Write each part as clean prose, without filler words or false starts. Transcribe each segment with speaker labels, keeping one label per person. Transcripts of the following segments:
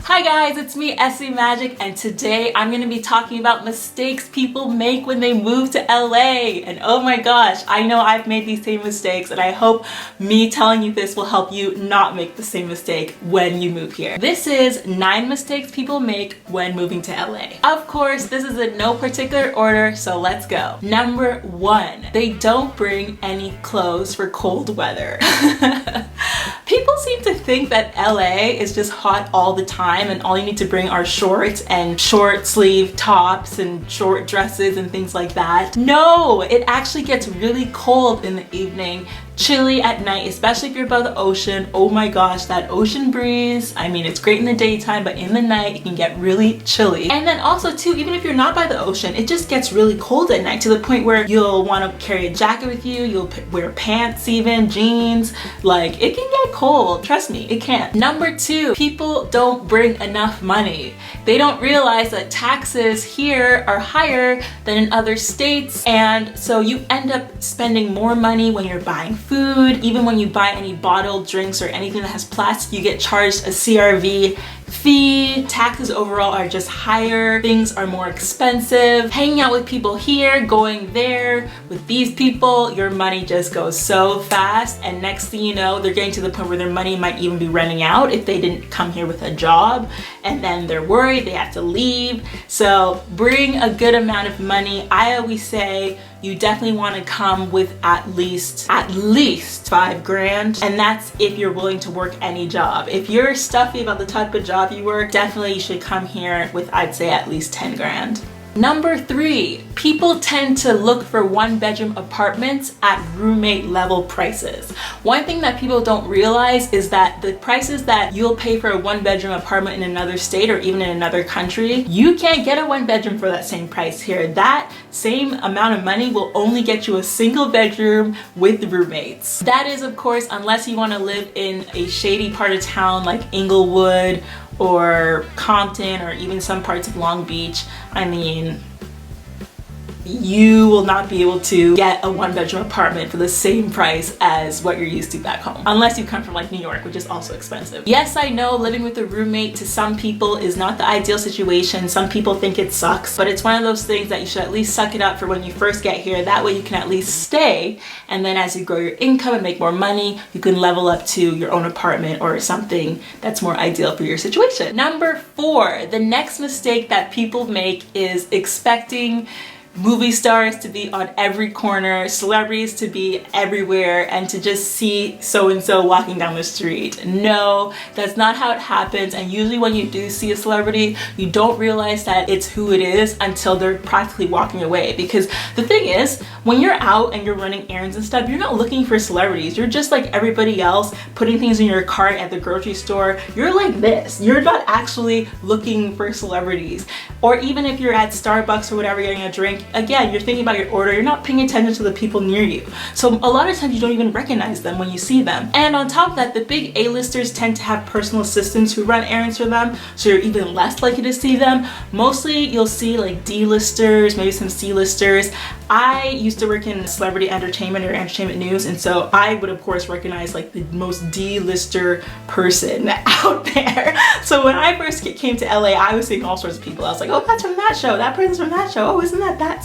Speaker 1: Hi guys, it's me, Essie Magic, and today I'm going to be talking about mistakes people make when they move to LA. And oh my gosh, I know I've made these same mistakes, and I hope me telling you this will help you not make the same mistake when you move here. This is 9 mistakes people make when moving to LA. Of course, this is in no particular order, so let's go. Number 1, they don't bring any clothes for cold weather. People seem to think that LA is just hot all the time and all you need to bring are shorts and short sleeve tops and short dresses and things like that. No, it actually gets really cold in the evening, chilly at night, especially if you're above the ocean. Oh my gosh, that ocean breeze. I mean, it's great in the daytime, but in the night it can get really chilly. And then also too, even if you're not by the ocean, it just gets really cold at night to the point where you'll want to carry a jacket with you, you'll wear pants even, jeans. Like, it can get cold, trust me, it can. Number 2, people don't bring enough money. They don't realize that taxes here are higher than in other states, and so you end up spending more money when you're buying food. Even when you buy any bottled drinks or anything that has plastic, you get charged a CRV fee. Taxes overall are just higher. Things are more expensive. Hanging out with people here, going there with these people, your money just goes so fast, and next thing you know, they're getting to the point where their money might even be running out if they didn't come here with a job, and then they're worried they have to leave. So bring a good amount of money. I always say you definitely want to come with at least 5 grand, and that's if you're willing to work any job. If you're stuffy about the type of job you work, definitely you should come here with, I'd say, at least 10 grand. Number 3, people tend to look for 1-bedroom apartments at roommate level prices. One thing that people don't realize is that the prices that you'll pay for a 1-bedroom apartment in another state or even in another country, you can't get a 1-bedroom for that same price here. That same amount of money will only get you a single bedroom with roommates. That is, of course, unless you want to live in a shady part of town like Inglewood or Compton or even some parts of Long Beach. I mean, you will not be able to get a 1-bedroom apartment for the same price as what you're used to back home, unless you come from like New York, which is also expensive. Yes, I know living with a roommate to some people is not the ideal situation. Some people think it sucks, but it's one of those things that you should at least suck it up for when you first get here. That way you can at least stay, and then as you grow your income and make more money, you can level up to your own apartment or something that's more ideal for your situation. Number 4, the next mistake that people make is expecting movie stars to be on every corner, celebrities to be everywhere, and to just see so-and-so walking down the street. No, that's not how it happens, and usually when you do see a celebrity, you don't realize that it's who it is until they're practically walking away. Because the thing is, when you're out and you're running errands and stuff, you're not looking for celebrities. You're just like everybody else, putting things in your cart at the grocery store. You're like this. You're not actually looking for celebrities. Or even if you're at Starbucks or whatever getting a drink, again, you're thinking about your order, you're not paying attention to the people near you. So a lot of times you don't even recognize them when you see them. And on top of that, the big A-listers tend to have personal assistants who run errands for them, so you're even less likely to see them. Mostly you'll see like D-listers, maybe some C-listers. I used to work in celebrity entertainment or entertainment news, and so I would of course recognize like the most D-lister person out there. So when I first came to LA, I was seeing all sorts of people. I was like, oh, that's from that show, that person's from that show, oh, isn't that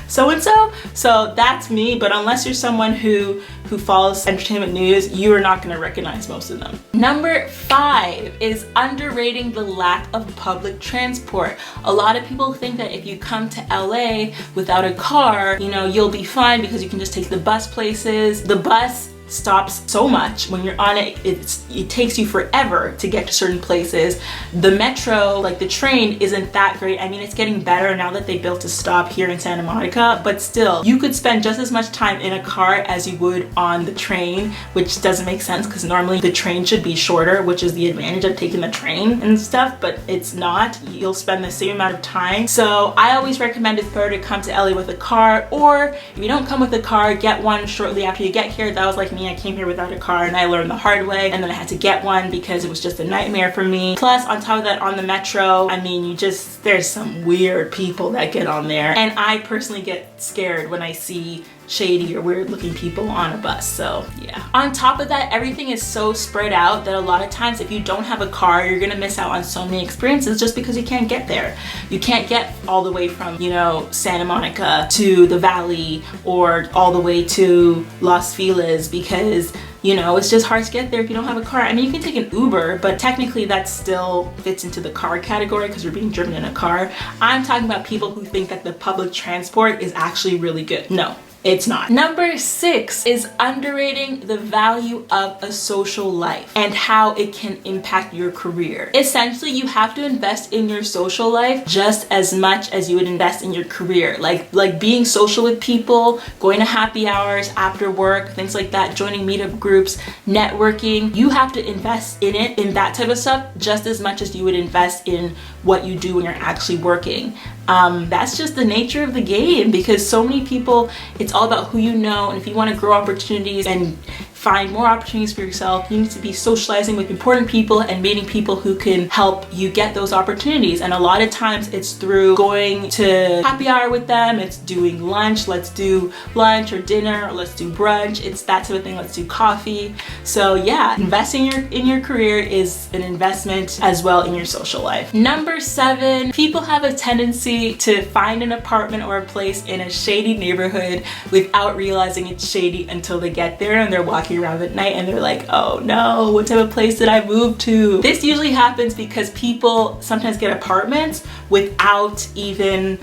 Speaker 1: so-and-so? So that's me, but unless you're someone who follows entertainment news, you are not going to recognize most of them. Number 5 is underrating the lack of public transport. A lot of people think that if you come to LA without a car, you know, you'll be fine because you can just take the bus places. The bus stops so much when you're on it, it takes you forever to get to certain places. The metro, like the train, isn't that great. I mean, it's getting better now that they built a stop here in Santa Monica, but still, you could spend just as much time in a car as you would on the train, which doesn't make sense because normally the train should be shorter, which is the advantage of taking the train and stuff, but it's not. You'll spend the same amount of time. So I always recommend it's better to come to LA with a car, or if you don't come with a car, get one shortly after you get here. That was like me. I came here without a car and I learned the hard way, and then I had to get one because it was just a nightmare for me. Plus, on top of that, on the metro, I mean, there's some weird people that get on there, and I personally get scared when I see shady or weird looking people on a bus. So yeah. On top of that, everything is so spread out that a lot of times if you don't have a car, you're gonna miss out on so many experiences just because you can't get there. You can't get all the way from, you know, Santa Monica to the Valley or all the way to Los Feliz because, you know, it's just hard to get there if you don't have a car. I mean, you can take an Uber, but technically that still fits into the car category because you're being driven in a car. I'm talking about people who think that the public transport is actually really good. No. It's not. Number 6 is underrating the value of a social life and how it can impact your career. Essentially, you have to invest in your social life just as much as you would invest in your career. Like being social with people, going to happy hours after work, things like that, joining meetup groups, networking. You have to invest in it, in that type of stuff, just as much as you would invest in what you do when you're actually working. That's just the nature of the game because so many people, it's all about who you know, and if you want to grow opportunities and find more opportunities for yourself, you need to be socializing with important people and meeting people who can help you get those opportunities. And a lot of times it's through going to happy hour with them, it's doing lunch, let's do lunch or dinner, or let's do brunch, it's that type of thing, let's do coffee. So yeah, investing in your career is an investment as well in your social life. Number 7, people have a tendency to find an apartment or a place in a shady neighborhood without realizing it's shady until they get there and they're walking around at night and they're like, oh no, what type of place did I move to? This usually happens because people sometimes get apartments without even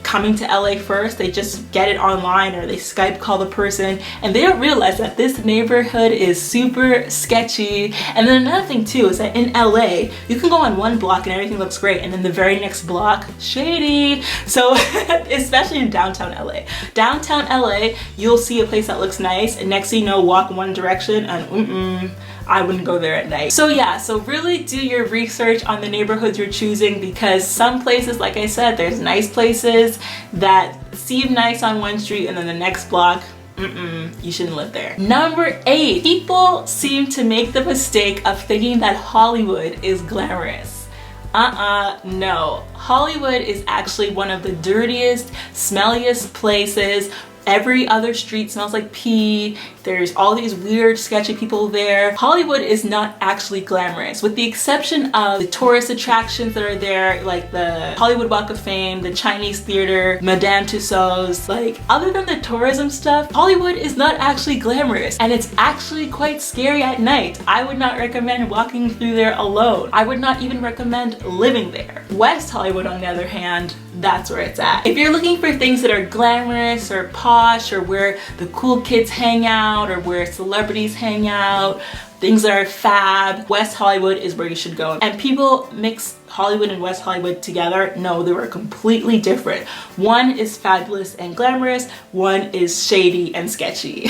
Speaker 1: coming to LA first. They just get it online or they Skype call the person and they don't realize that this neighborhood is super sketchy. And then another thing too is that in LA, you can go on one block and everything looks great and then the very next block, shady. So especially in downtown LA. Downtown LA, you'll see a place that looks nice and next thing you know, walk one direction and I wouldn't go there at night. So yeah, so really do your research on the neighborhoods you're choosing because some places, like I said, there's nice places that seem nice on one street and then the next block, you shouldn't live there. Number 8, people seem to make the mistake of thinking that Hollywood is glamorous. No. Hollywood is actually one of the dirtiest, smelliest places. Every other street smells like pee. There's all these weird, sketchy people there. Hollywood is not actually glamorous, with the exception of the tourist attractions that are there, like the Hollywood Walk of Fame, the Chinese Theater, Madame Tussauds. Like, other than the tourism stuff, Hollywood is not actually glamorous, and it's actually quite scary at night. I would not recommend walking through there alone. I would not even recommend living there. West Hollywood, on the other hand, that's where it's at. If you're looking for things that are glamorous or posh or where the cool kids hang out or where celebrities hang out, things that are fab, West Hollywood is where you should go. And people mix Hollywood and West Hollywood together. No, they were completely different. One is fabulous and glamorous, one is shady and sketchy.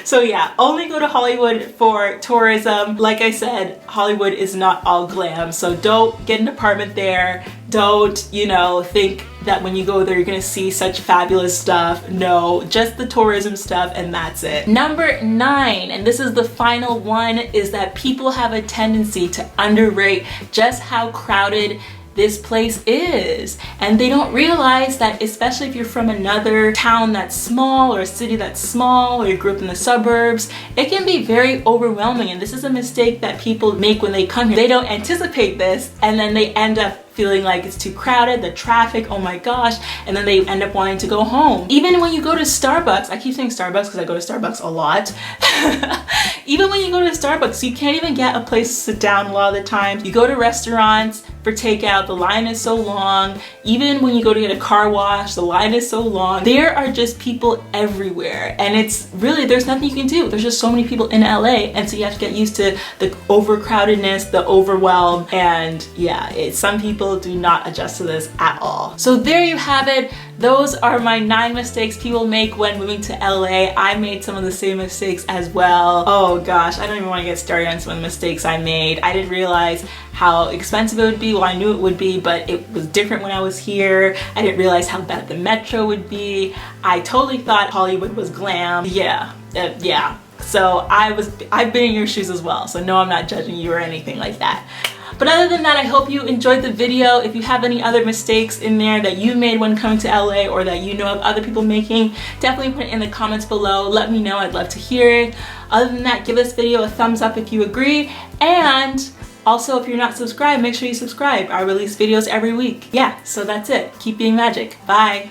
Speaker 1: So yeah, only go to Hollywood for tourism. Like I said, Hollywood is not all glam, so don't get an apartment there. Don't, you know, think that when you go there you're gonna see such fabulous stuff. No, just the tourism stuff and that's it. Number 9, and this is the final one, is that people have a tendency to underrate just how crowded this place is, and they don't realize that, especially if you're from another town that's small or a city that's small or you grew up in the suburbs, it can be very overwhelming. And this is a mistake that people make when they come here. They don't anticipate this and then they end up feeling like it's too crowded, the traffic, oh my gosh, and then they end up wanting to go home. Even when you go to Starbucks, I keep saying Starbucks because I go to Starbucks a lot. Even when you go to Starbucks, you can't even get a place to sit down a lot of the time. You go to restaurants for takeout, the line is so long. Even when you go to get a car wash, the line is so long. There are just people everywhere, and it's really, there's nothing you can do. There's just so many people in LA, and so you have to get used to the overcrowdedness, the overwhelm, and yeah, some people do not adjust to this at all. So there you have it. Those are my 9 mistakes people make when moving to LA. I made some of the same mistakes as well. Oh gosh, I don't even want to get started on some of the mistakes I made. I didn't realize how expensive it would be. Well, I knew it would be, but it was different when I was here. I didn't realize how bad the metro would be. I totally thought Hollywood was glam. Yeah. So I've been in your shoes as well. So no, I'm not judging you or anything like that. But other than that, I hope you enjoyed the video. If you have any other mistakes in there that you made when coming to LA or that you know of other people making, definitely put it in the comments below. Let me know, I'd love to hear it. Other than that, give this video a thumbs up if you agree, and also if you're not subscribed, make sure you subscribe. I release videos every week. Yeah, so that's it. Keep being magic. Bye.